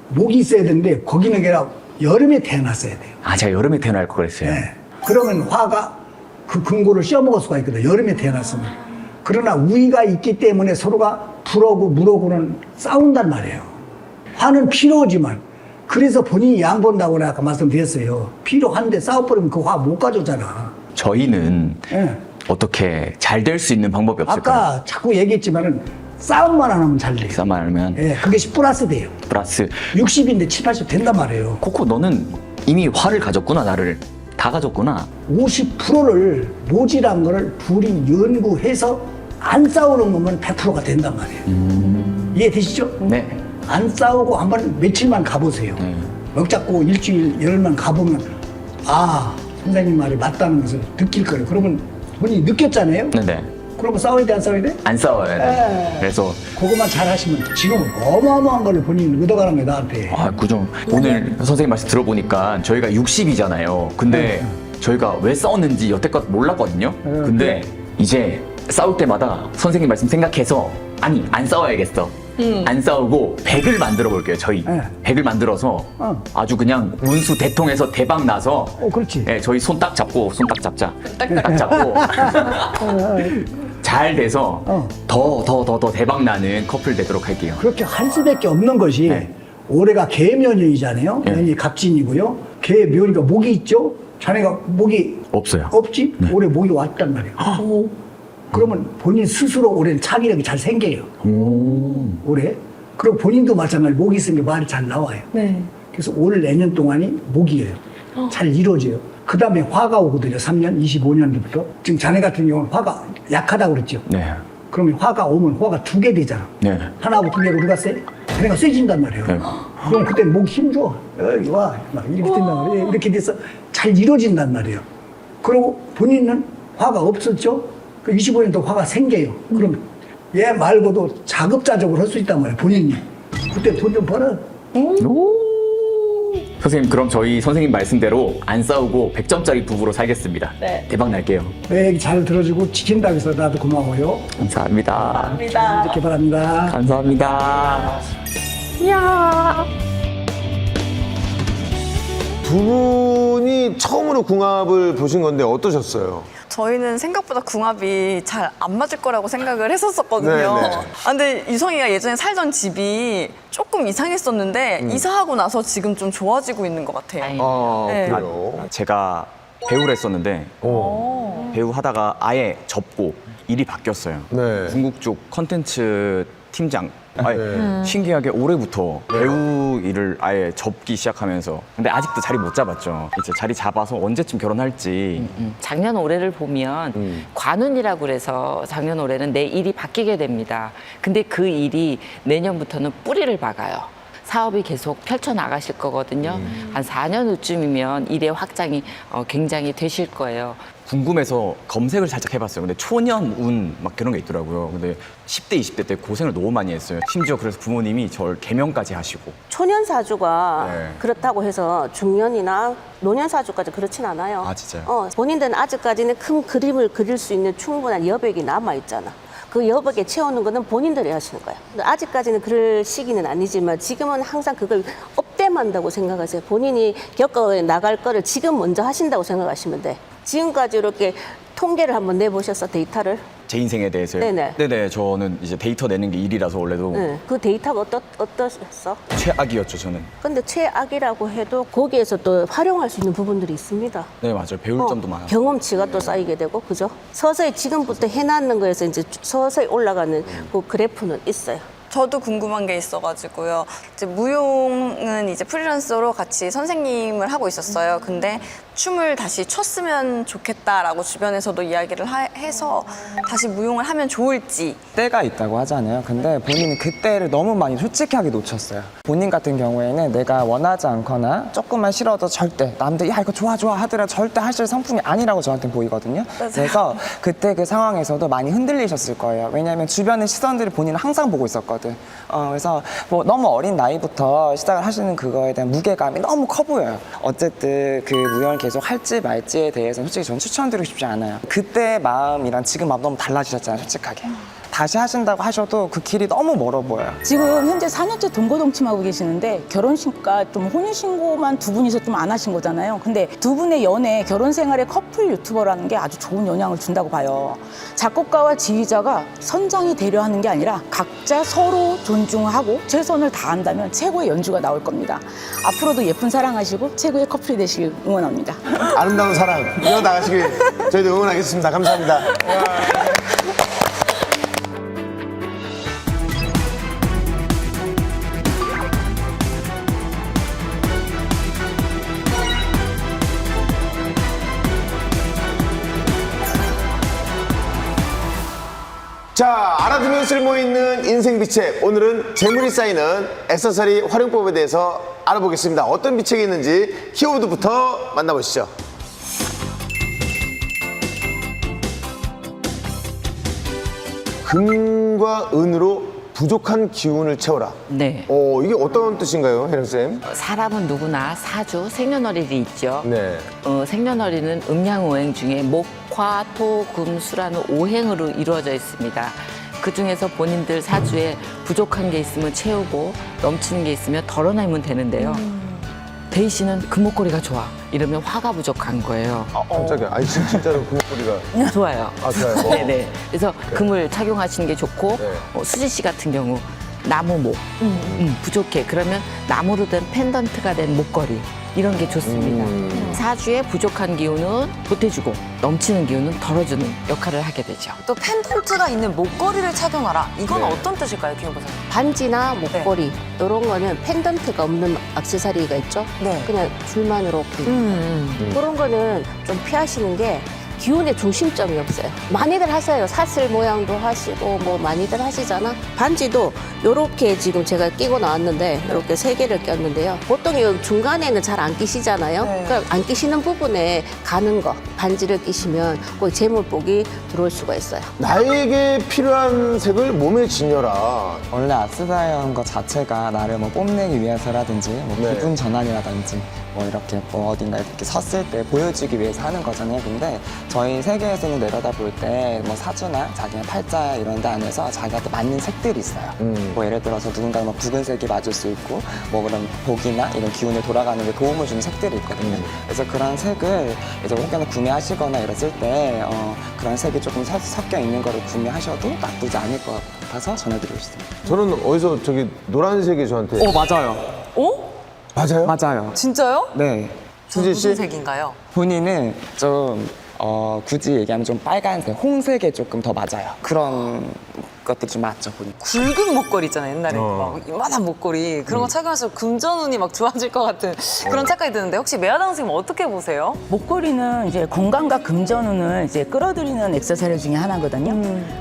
목이 있어야 되는데 거기 있는 게 아니라 여름에 태어났어야 돼요. 아, 제가 여름에 태어날 걸 그랬어요. 네. 그러면 화가 그 근고를 씌워먹을 수가 있거든. 여름에 태어났으면. 그러나 우위가 있기 때문에 서로가 불하고 물하고는 싸운단 말이에요. 화는 필요하지만 그래서 본인이 양 본다고 내가 아까 말씀드렸어요. 필요한데 싸워버리면 그 화 못 가져오잖아. 저희는 어떻게 잘 될 수 있는 방법이 없을까요? 아까 자꾸 얘기했지만은 싸움만 안 하면 잘 돼요. 싸움만 하면 예, 그것이 플러스 돼요. 플러스 60인데 7, 80 된단 말이에요. 코코 너는 이미 화를 가졌구나. 나를 다 가졌구나. 50%를 모질한 거를 둘이 연구해서 안 싸우는 거면 100%가 된단 말이에요. 이해되시죠? 네. 안 싸우고 한번 며칠만 가보세요. 넉 잡고 일주일, 열흘만 가보면 아 선생님 말이 맞다는 것을 느낄 거예요. 그러면 본인이 느꼈잖아요. 네네. 그러면 싸워야 돼, 안 싸워야 돼? 안 싸워야 돼. 네. 그래서 그것만 잘 하시면 지금 어마어마한 걸 본인이 얻어가는 거예요, 나한테. 아, 그죠. 오늘 선생님 말씀 들어보니까 저희가 60이잖아요. 근데 저희가 왜 싸웠는지 여태껏 몰랐거든요. 근데 이제 싸울 때마다 선생님 말씀 생각해서 아니, 안 싸워야겠어. 안 싸우고 100을 만들어 볼게요, 저희. 100을 만들어서 아주 그냥 운수 대통해서 대박 나서 그렇지. 네, 저희 손 딱 잡고, 손 딱 잡자. 딱 잡고 잘 돼서 더 대박 나는 커플 되도록 할게요. 그렇게 할 수밖에 없는 것이 올해가 개면이잖아요. 년이 갑진이고요. 개면이가 목이 있죠. 자네가 목이 없어요. 없지? 올해 목이 왔단 말이에요. 그러면 본인 스스로 올해는 차기력이 잘 생겨요. 올해. 그리고 본인도 마찬가지 목이 있으면 말이 잘 나와요. 네. 그래서 올 내년 동안이 목이에요. 잘 이루어져요. 그 다음에 화가 오거든요. 3년, 25년도부터. 지금 자네 같은 경우는 화가 약하다고 그랬죠. 네. 그러면 화가 오면 화가 2개 되잖아. 네. 하나하고 2개가 우리가 자네가 세진단 말이에요. 그럼 그때 목 힘줘. 여기 와. 막 이렇게 된단 말이에요. 이렇게 돼서 잘 이루어진단 말이에요. 그리고 본인은 화가 없었죠? 그 25년 더 화가 생겨요. 그럼 얘 말고도 자급자족을 할 수 있단 말이에요. 본인이. 그때 돈 좀 벌어. 선생님, 그럼 저희 선생님 말씀대로 안 싸우고 100점짜리 부부로 살겠습니다. 네. 대박 날게요. 내 얘기 잘 들어주고 지킨다고 해서 나도 고마워요. 감사합니다. 감사합니다. 이렇게 바랍니다. 감사합니다. 이야. 두 분이 처음으로 궁합을 보신 건데 어떠셨어요? 저희는 생각보다 궁합이 잘 안 맞을 거라고 생각을 했었거든요. 네네. 아, 근데 유성이가 예전에 살던 집이 조금 이상했었는데 이사하고 나서 지금 좀 좋아지고 있는 것 같아요. 네. 제가 배우를 했었는데 배우 하다가 아예 접고 일이 바뀌었어요. 중국 쪽 컨텐츠 팀장. 아예 신기하게 올해부터 배우 일을 아예 접기 시작하면서 근데 아직도 자리 못 잡았죠. 이제 자리 잡아서 언제쯤 결혼할지. 작년 올해를 보면 관운이라고 그래서 작년 올해는 내 일이 바뀌게 됩니다. 근데 그 일이 내년부터는 뿌리를 박아요. 사업이 계속 펼쳐나가실 거거든요. 한 4년 후쯤이면 일의 확장이 굉장히 되실 거예요. 궁금해서 검색을 살짝 해봤어요. 근데 초년운 막 그런 게 있더라고요. 근데 10대, 20대 때 고생을 너무 많이 했어요. 심지어 그래서 부모님이 저를 개명까지 하시고. 초년사주가 네. 그렇다고 해서 중년이나 노년사주까지 그렇진 않아요. 아, 진짜요? 본인들은 아직까지는 큰 그림을 그릴 수 있는 충분한 여백이 남아있잖아. 그 여백에 채우는 거는 본인들이 하시는 거야. 아직까지는 그럴 시기는 아니지만 지금은 항상 그걸 업데만다고 생각하세요. 본인이 겪어 나갈 거를 지금 먼저 하신다고 생각하시면 돼. 지금까지 이렇게 통계를 한번 내보셨어, 데이터를? 제 인생에 대해서요? 네네. 저는 이제 데이터 내는 게 일이라서 원래도 네. 그 데이터가 어떠셨어? 최악이었죠, 저는. 근데 최악이라고 해도 거기에서 또 활용할 수 있는 부분들이 있습니다. 네, 맞아요. 배울 점도 많아요. 경험치가 또 쌓이게 되고, 그죠? 서서히 지금부터 해놨는 거에서 이제 서서히 올라가는 그 그래프는 있어요. 저도 궁금한 게 있어가지고요. 이제 무용은 이제 프리랜서로 같이 선생님을 하고 있었어요. 근데 춤을 다시 췄으면 좋겠다라고 주변에서도 이야기를 해서 다시 무용을 하면 좋을지. 때가 있다고 하잖아요. 근데 본인은 그때를 너무 많이 솔직하게 놓쳤어요. 본인 같은 경우에는 내가 원하지 않거나 조금만 싫어도 절대 남들 야 이거 좋아 하더라도 절대 하실 상품이 아니라고 저한테 보이거든요. 그래서 그때 그 상황에서도 많이 흔들리셨을 거예요. 왜냐하면 주변의 시선들을 본인은 항상 보고 있었거든. 그래서 뭐 너무 어린 나이부터 시작을 하시는 그거에 대한 무게감이 너무 커 보여요. 어쨌든 그 무용을 계속 할지 말지에 대해서는 솔직히 저는 추천드리고 싶지 않아요. 그때 마음이랑 지금 마음 너무 달라지셨잖아요, 솔직하게. 다시 하신다고 하셔도 그 길이 너무 멀어 보여요. 지금 현재 4년째 동거동침하고 계시는데 결혼식과 좀 혼인신고만 두 분이서 좀 안 하신 거잖아요. 근데 두 분의 연애, 결혼 생활에 커플 유튜버라는 게 아주 좋은 영향을 준다고 봐요. 작곡가와 지휘자가 선장이 되려 하는 게 아니라 각자 서로 존중하고 최선을 다한다면 최고의 연주가 나올 겁니다. 앞으로도 예쁜 사랑하시고 최고의 커플이 되시길 응원합니다. 아름다운 사랑 이어나가시길 저희도 응원하겠습니다. 감사합니다. 자, 알아두면 쓸모있는 인생 비책. 오늘은 재물이 쌓이는 액세서리 활용법에 대해서 알아보겠습니다. 어떤 비책이 있는지 키워드부터 만나보시죠. 금과 은으로 부족한 기운을 채워라. 네. 이게 어떤 뜻인가요, 혜령쌤? 사람은 누구나 사주, 생년월일이 있죠. 네. 생년월일은 음양오행 중에 목, 화, 토, 금, 수라는 5행으로 이루어져 있습니다. 그 중에서 본인들 사주에 부족한 게 있으면 채우고 넘치는 게 있으면 덜어내면 되는데요. 대희 씨는 금목걸이가 좋아. 이러면 화가 부족한 거예요. 깜짝이야. 아니, 진짜로 금목걸이가. 좋아요. 아, 좋아요. 네네. 그래서 금을 착용하시는 게 좋고, 수지 씨 같은 경우 나무목 부족해. 그러면 나무로 된 펜던트가 된 목걸이 이런 게 좋습니다. 사주에 부족한 기운은 보태주고 넘치는 기운은 덜어주는 역할을 하게 되죠. 또 펜던트가 있는 목걸이를 착용하라. 이건 어떤 뜻일까요, 김효보사님? 반지나 목걸이 이런 거는 펜던트가 없는 액세서리가 있죠. 그냥 줄만으로 그런 거는 좀 피하시는 게 기운의 중심점이 없어요. 많이들 하세요. 사슬 모양도 하시고 뭐 많이들 하시잖아. 반지도 요렇게 지금 제가 끼고 나왔는데 이렇게 3개를 꼈는데요. 보통 이 중간에는 잘 안 끼시잖아요. 그러니까 안 끼시는 부분에 가는 거 반지를 끼시면 꼭 재물복이 들어올 수가 있어요. 나에게 필요한 색을 몸에 지녀라. 원래 악세사리라는 것 자체가 나를 뭐 뽐내기 위해서라든지 뭐 기분 전환이라든지 뭐 이렇게 뭐 어딘가 이렇게 섰을 때 보여주기 위해서 하는 거잖아요. 근데 저희 세계에서는 내려다볼 때 뭐 사주나 자기의 팔자 이런 데 안에서 자기한테 맞는 색들이 있어요. 뭐 예를 들어서 누군가 뭐 붉은색이 맞을 수 있고 뭐 그런 복이나 이런 기운에 돌아가는 데 도움을 주는 색들이 있거든요. 그래서 그런 색을 이제 혹여나 구매하시거나 이랬을 때 그런 색이 조금 섞여 있는 거를 구매하셔도 나쁘지 않을 것 같아서 전해드리고 싶습니다. 저는 어디서 저기 노란색이 저한테. 맞아요. 맞아요? 맞아요. 진짜요? 네. 수지 씨? 무슨 색인가요? 본인은 좀 굳이 얘기하면 좀 빨간색, 홍색에 조금 더 맞아요. 그런 것들이 좀 많죠, 보니까. 굵은 목걸이 있잖아요, 옛날에. 막 이만한 목걸이. 그런 거 착용할수록 금전운이 막 좋아질 것 같은 그런 착각이 드는데 혹시 매화당 선생님 어떻게 보세요? 목걸이는 이제 건강과 금전운을 이제 끌어들이는 액세서리 중에 하나거든요.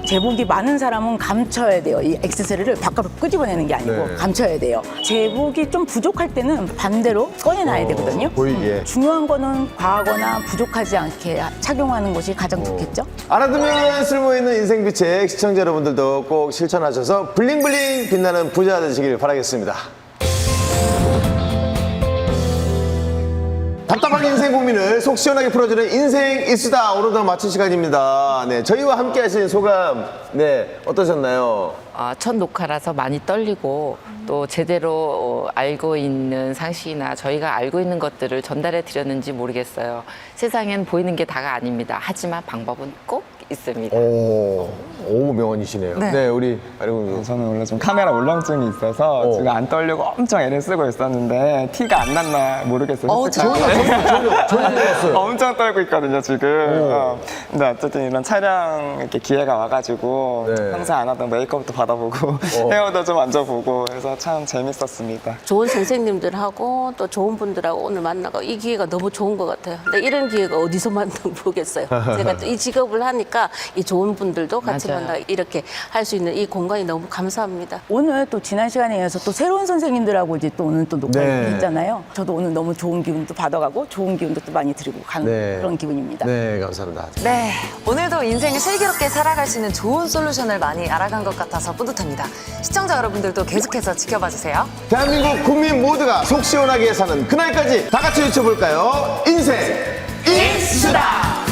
제복이 많은 사람은 감춰야 돼요. 이 액세서리를 바깥으로 끄집어내는 게 아니고 감춰야 돼요. 제복이 좀 부족할 때는 반대로 꺼내놔야 되거든요. 보이게. 중요한 거는 과하거나 부족하지 않게 착용하는 것이 가장 좋겠죠. 알아두면 쓸모있는 인생비책 시청자 여러분들도 꼭 실천하셔서 블링블링 빛나는 부자 되시길 바라겠습니다. 답답한 인생 고민을 속 시원하게 풀어주는 인생 이수다. 오늘도 마칠 시간입니다. 네, 저희와 함께 하신 소감, 네, 어떠셨나요? 첫 녹화라서 많이 떨리고 또 제대로 알고 있는 상식이나 저희가 알고 있는 것들을 전달해 드렸는지 모르겠어요. 세상엔 보이는 게 다가 아닙니다. 하지만 방법은 꼭 있습니다. 오, 명언이시네요. 네, 우리 아리군. 저는 원래 좀 카메라 울렁증이 있어서 지금 안 떨리고 엄청 애를 쓰고 있었는데 티가 안 났나 모르겠어요. 전혀 엄청 떨고 있거든요, 지금. 근데 어쨌든 이런 촬영 이렇게 기회가 와가지고 평소에 안 하던 메이크업도 받아보고 헤어도 좀 만져보고 해서 참 재밌었습니다. 좋은 선생님들하고 또 좋은 분들하고 오늘 만나고 이 기회가 너무 좋은 것 같아요. 근데 이런 기회가 어디서 만나보겠어요. 제가 또 이 직업을 하니까 이 좋은 분들도 같이 맞아요. 만나 이렇게 할 수 있는 이 공간이 너무 감사합니다. 오늘 또 지난 시간에 이어서 또 새로운 선생님들하고 이제 또 오늘 또 녹화를 네. 했잖아요. 저도 오늘 너무 좋은 기운도 받아가고 좋은 기운도 또 많이 드리고 가는 그런 기분입니다. 네, 감사합니다. 네, 오늘도 인생을 슬기롭게 살아갈 수 있는 좋은 솔루션을 많이 알아간 것 같아서 뿌듯합니다. 시청자 여러분들도 계속해서 지켜봐 주세요. 대한민국 국민 모두가 속 시원하게 사는 그날까지 다 같이 외쳐볼까요? 인생 이수다!